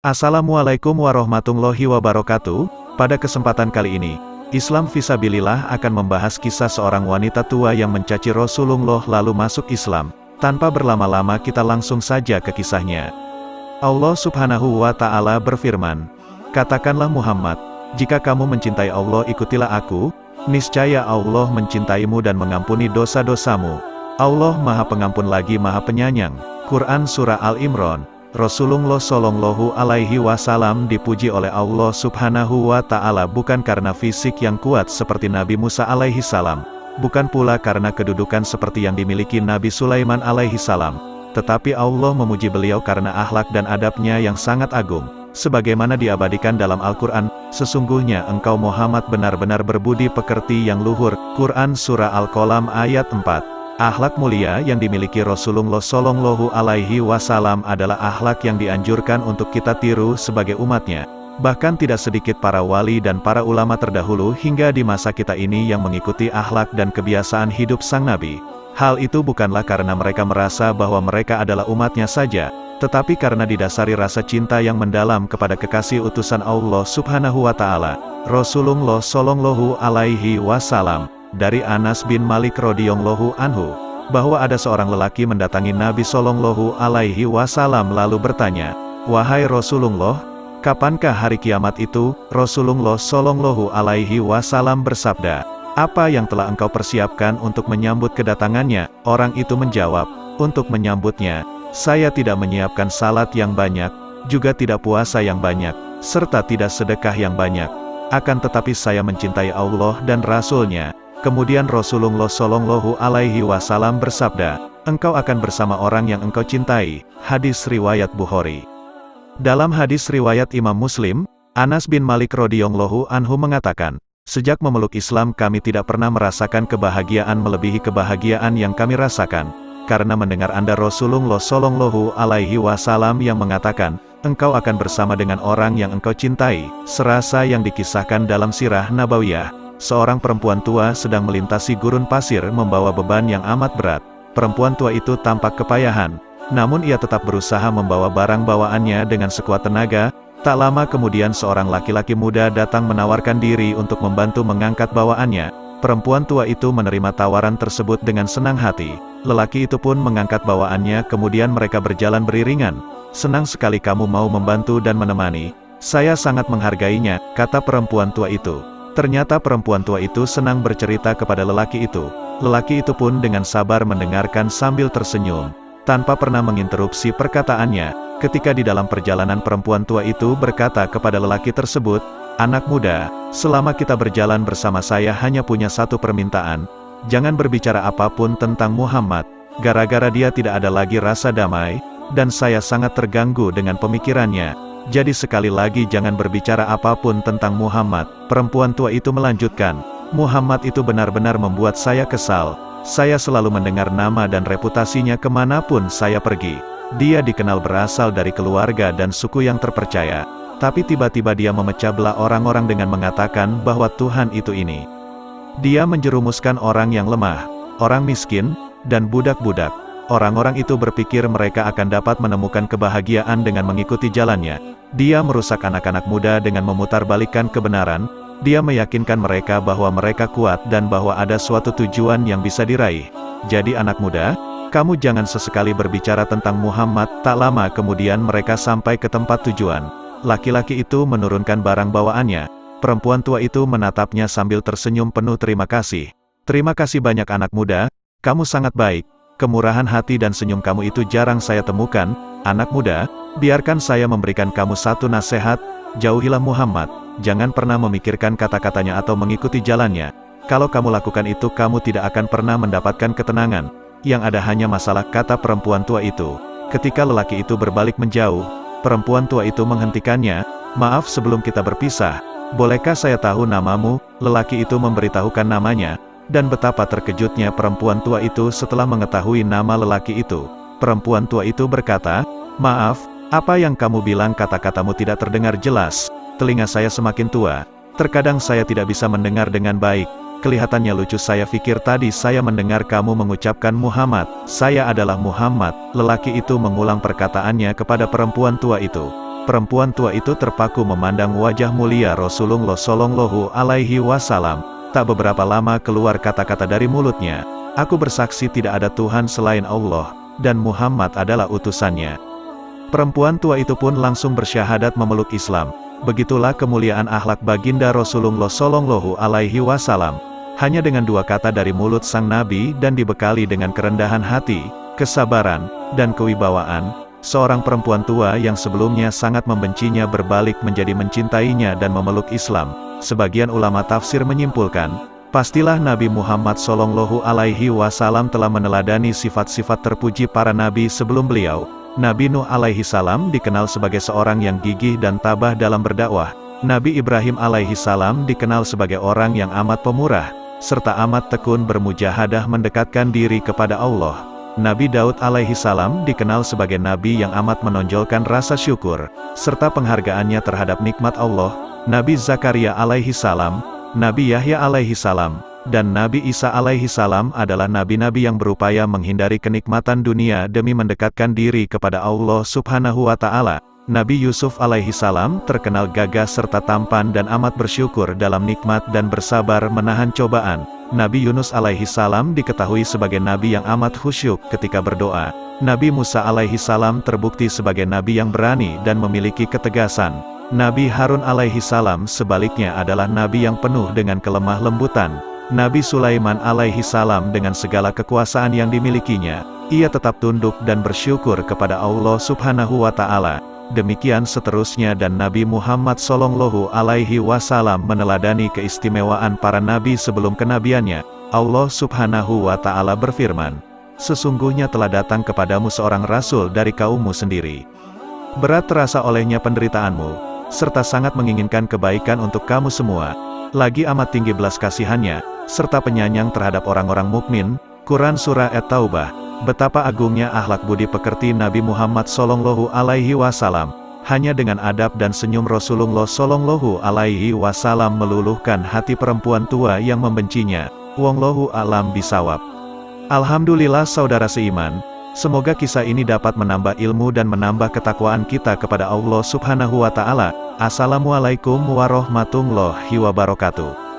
Assalamualaikum warahmatullahi wabarakatuh. Pada kesempatan kali ini, Islam Fisabilillah akan membahas kisah seorang wanita tua yang mencaci Rasulullah lalu masuk Islam. Tanpa berlama-lama kita langsung saja ke kisahnya. Allah Subhanahu wa Ta'ala berfirman, "Katakanlah Muhammad, jika kamu mencintai Allah ikutilah aku, niscaya Allah mencintaimu dan mengampuni dosa-dosamu. Allah Maha Pengampun lagi Maha Penyayang." Quran Surah Al-Imran. Rasulullah Shallallahu Alaihi Wasallam dipuji oleh Allah Subhanahu wa Ta'ala bukan karena fisik yang kuat seperti Nabi Musa alaihi salam, bukan pula karena kedudukan seperti yang dimiliki Nabi Sulaiman alaihi salam, tetapi Allah memuji beliau karena akhlak dan adabnya yang sangat agung. Sebagaimana diabadikan dalam Al-Quran, "Sesungguhnya engkau Muhammad benar-benar berbudi pekerti yang luhur." Quran Surah Al-Qalam ayat 4. Akhlak mulia yang dimiliki Rasulullah Shallallahu Alaihi Wasallam adalah akhlak yang dianjurkan untuk kita tiru sebagai umatnya. Bahkan tidak sedikit para wali dan para ulama terdahulu hingga di masa kita ini yang mengikuti akhlak dan kebiasaan hidup sang Nabi. Hal itu bukanlah karena mereka merasa bahwa mereka adalah umatnya saja, tetapi karena didasari rasa cinta yang mendalam kepada kekasih utusan Allah Subhanahu wa Ta'ala, Rasulullah Shallallahu Alaihi Wasallam. Dari Anas bin Malik radhiyallahu anhu, bahwa ada seorang lelaki mendatangi Nabi Shallallahu Alaihi Wasallam lalu bertanya, "Wahai Rasulullah, kapankah hari kiamat itu?" Rasulullah Shallallahu Alaihi Wasallam bersabda, "Apa yang telah engkau persiapkan untuk menyambut kedatangannya?" Orang itu menjawab, "Untuk menyambutnya, saya tidak menyiapkan salat yang banyak, juga tidak puasa yang banyak, serta tidak sedekah yang banyak. Akan tetapi saya mencintai Allah dan Rasul-Nya." Kemudian Rasulullah Shallallahu Alaihi Wasallam bersabda, "Engkau akan bersama orang yang engkau cintai." Hadis riwayat Bukhari. Dalam hadis riwayat Imam Muslim, Anas bin Malik radhiyallahu anhu mengatakan, "Sejak memeluk Islam kami tidak pernah merasakan kebahagiaan melebihi kebahagiaan yang kami rasakan, karena mendengar Anda Rasulullah Shallallahu Alaihi Wasallam yang mengatakan, engkau akan bersama dengan orang yang engkau cintai." Serasa yang dikisahkan dalam Sirah Nabawiyah, seorang perempuan tua sedang melintasi gurun pasir membawa beban yang amat berat. Perempuan tua itu tampak kepayahan, namun ia tetap berusaha membawa barang bawaannya dengan sekuat tenaga. Tak lama kemudian seorang laki-laki muda datang menawarkan diri untuk membantu mengangkat bawaannya. Perempuan tua itu menerima tawaran tersebut dengan senang hati. Lelaki itu pun mengangkat bawaannya, kemudian mereka berjalan beriringan. "Senang sekali kamu mau membantu dan menemani. Saya sangat menghargainya," kata perempuan tua itu. Ternyata perempuan tua itu senang bercerita kepada lelaki itu. Lelaki itu pun dengan sabar mendengarkan sambil tersenyum, tanpa pernah menginterupsi perkataannya. Ketika di dalam perjalanan perempuan tua itu berkata kepada lelaki tersebut, "Anak muda, selama kita berjalan bersama saya hanya punya satu permintaan. Jangan berbicara apapun tentang Muhammad. Gara-gara dia tidak ada lagi rasa damai, dan saya sangat terganggu dengan pemikirannya. Jadi sekali lagi jangan berbicara apapun tentang Muhammad." Perempuan tua itu melanjutkan, "Muhammad itu benar-benar membuat saya kesal. Saya selalu mendengar nama dan reputasinya kemanapun saya pergi. Dia dikenal berasal dari keluarga dan suku yang terpercaya. Tapi tiba-tiba dia memecah belah orang-orang dengan mengatakan bahwa Tuhan itu ini. Dia menjerumuskan orang yang lemah, orang miskin, dan budak-budak. Orang-orang itu berpikir mereka akan dapat menemukan kebahagiaan dengan mengikuti jalannya. Dia merusak anak-anak muda dengan memutarbalikkan kebenaran. Dia meyakinkan mereka bahwa mereka kuat dan bahwa ada suatu tujuan yang bisa diraih. Jadi anak muda, kamu jangan sesekali berbicara tentang Muhammad." Tak lama kemudian mereka sampai ke tempat tujuan. Laki-laki itu menurunkan barang bawaannya. Perempuan tua itu menatapnya sambil tersenyum penuh terima kasih. "Terima kasih banyak anak muda, kamu sangat baik. Kemurahan hati dan senyum kamu itu jarang saya temukan. Anak muda, biarkan saya memberikan kamu satu nasihat, jauhilah Muhammad, jangan pernah memikirkan kata-katanya atau mengikuti jalannya. Kalau kamu lakukan itu kamu tidak akan pernah mendapatkan ketenangan. Yang ada hanya masalah," kata perempuan tua itu. Ketika lelaki itu berbalik menjauh, perempuan tua itu menghentikannya. "Maaf, sebelum kita berpisah, bolehkah saya tahu namamu?" Lelaki itu memberitahukan namanya. Dan betapa terkejutnya perempuan tua itu setelah mengetahui nama lelaki itu. Perempuan tua itu berkata, "Maaf, apa yang kamu bilang kata-katamu tidak terdengar jelas. Telinga saya semakin tua. Terkadang saya tidak bisa mendengar dengan baik. Kelihatannya lucu, saya pikir tadi saya mendengar kamu mengucapkan Muhammad." "Saya adalah Muhammad." Lelaki itu mengulang perkataannya kepada perempuan tua itu. Perempuan tua itu terpaku memandang wajah mulia Rasulullah Shallallahu Alaihi Wasallam. Tak beberapa lama keluar kata-kata dari mulutnya, "Aku bersaksi tidak ada Tuhan selain Allah, dan Muhammad adalah utusannya." Perempuan tua itu pun langsung bersyahadat memeluk Islam. Begitulah kemuliaan akhlak baginda Rasulullah Shallallahu Alaihi Wasallam. Hanya dengan dua kata dari mulut sang Nabi dan dibekali dengan kerendahan hati, kesabaran, dan kewibawaan, seorang perempuan tua yang sebelumnya sangat membencinya berbalik menjadi mencintainya dan memeluk Islam. Sebagian ulama tafsir menyimpulkan, pastilah Nabi Muhammad Shallallahu Alaihi Wasallam telah meneladani sifat-sifat terpuji para nabi sebelum beliau. Nabi Nuh alaihi salam dikenal sebagai seorang yang gigih dan tabah dalam berdakwah. Nabi Ibrahim alaihi salam dikenal sebagai orang yang amat pemurah, serta amat tekun bermujahadah mendekatkan diri kepada Allah. Nabi Daud alaihi salam dikenal sebagai nabi yang amat menonjolkan rasa syukur, serta penghargaannya terhadap nikmat Allah. Nabi Zakaria alaihi salam, Nabi Yahya alaihi salam, dan Nabi Isa alaihi salam adalah nabi-nabi yang berupaya menghindari kenikmatan dunia demi mendekatkan diri kepada Allah subhanahu wa ta'ala. Nabi Yusuf alaihi salam terkenal gagah serta tampan dan amat bersyukur dalam nikmat dan bersabar menahan cobaan. Nabi Yunus alaihi salam diketahui sebagai nabi yang amat khusyuk ketika berdoa. Nabi Musa alaihi salam terbukti sebagai nabi yang berani dan memiliki ketegasan. Nabi Harun alaihi salam sebaliknya adalah nabi yang penuh dengan kelemah lembutan. Nabi Sulaiman alaihi salam dengan segala kekuasaan yang dimilikinya, ia tetap tunduk dan bersyukur kepada Allah subhanahu wa ta'ala. Demikian seterusnya, dan Nabi Muhammad Shallallahu Alaihi Wasallam meneladani keistimewaan para nabi sebelum kenabiannya. Allah subhanahu wa ta'ala berfirman, "Sesungguhnya telah datang kepadamu seorang rasul dari kaummu sendiri. Berat terasa olehnya penderitaanmu, serta sangat menginginkan kebaikan untuk kamu semua. Lagi amat tinggi belas kasihannya, serta penyayang terhadap orang-orang mukmin." Quran Surah At-Taubah. Betapa agungnya akhlak budi pekerti Nabi Muhammad Shallallahu Alaihi Wasallam. Hanya dengan adab dan senyum Rasulullah Shallallahu Alaihi Wasallam meluluhkan hati perempuan tua yang membencinya. Wallahu a'lam bishawab. Alhamdulillah saudara seiman, semoga kisah ini dapat menambah ilmu dan menambah ketakwaan kita kepada Allah subhanahu wa ta'ala. Assalamualaikum warahmatullahi wabarakatuh.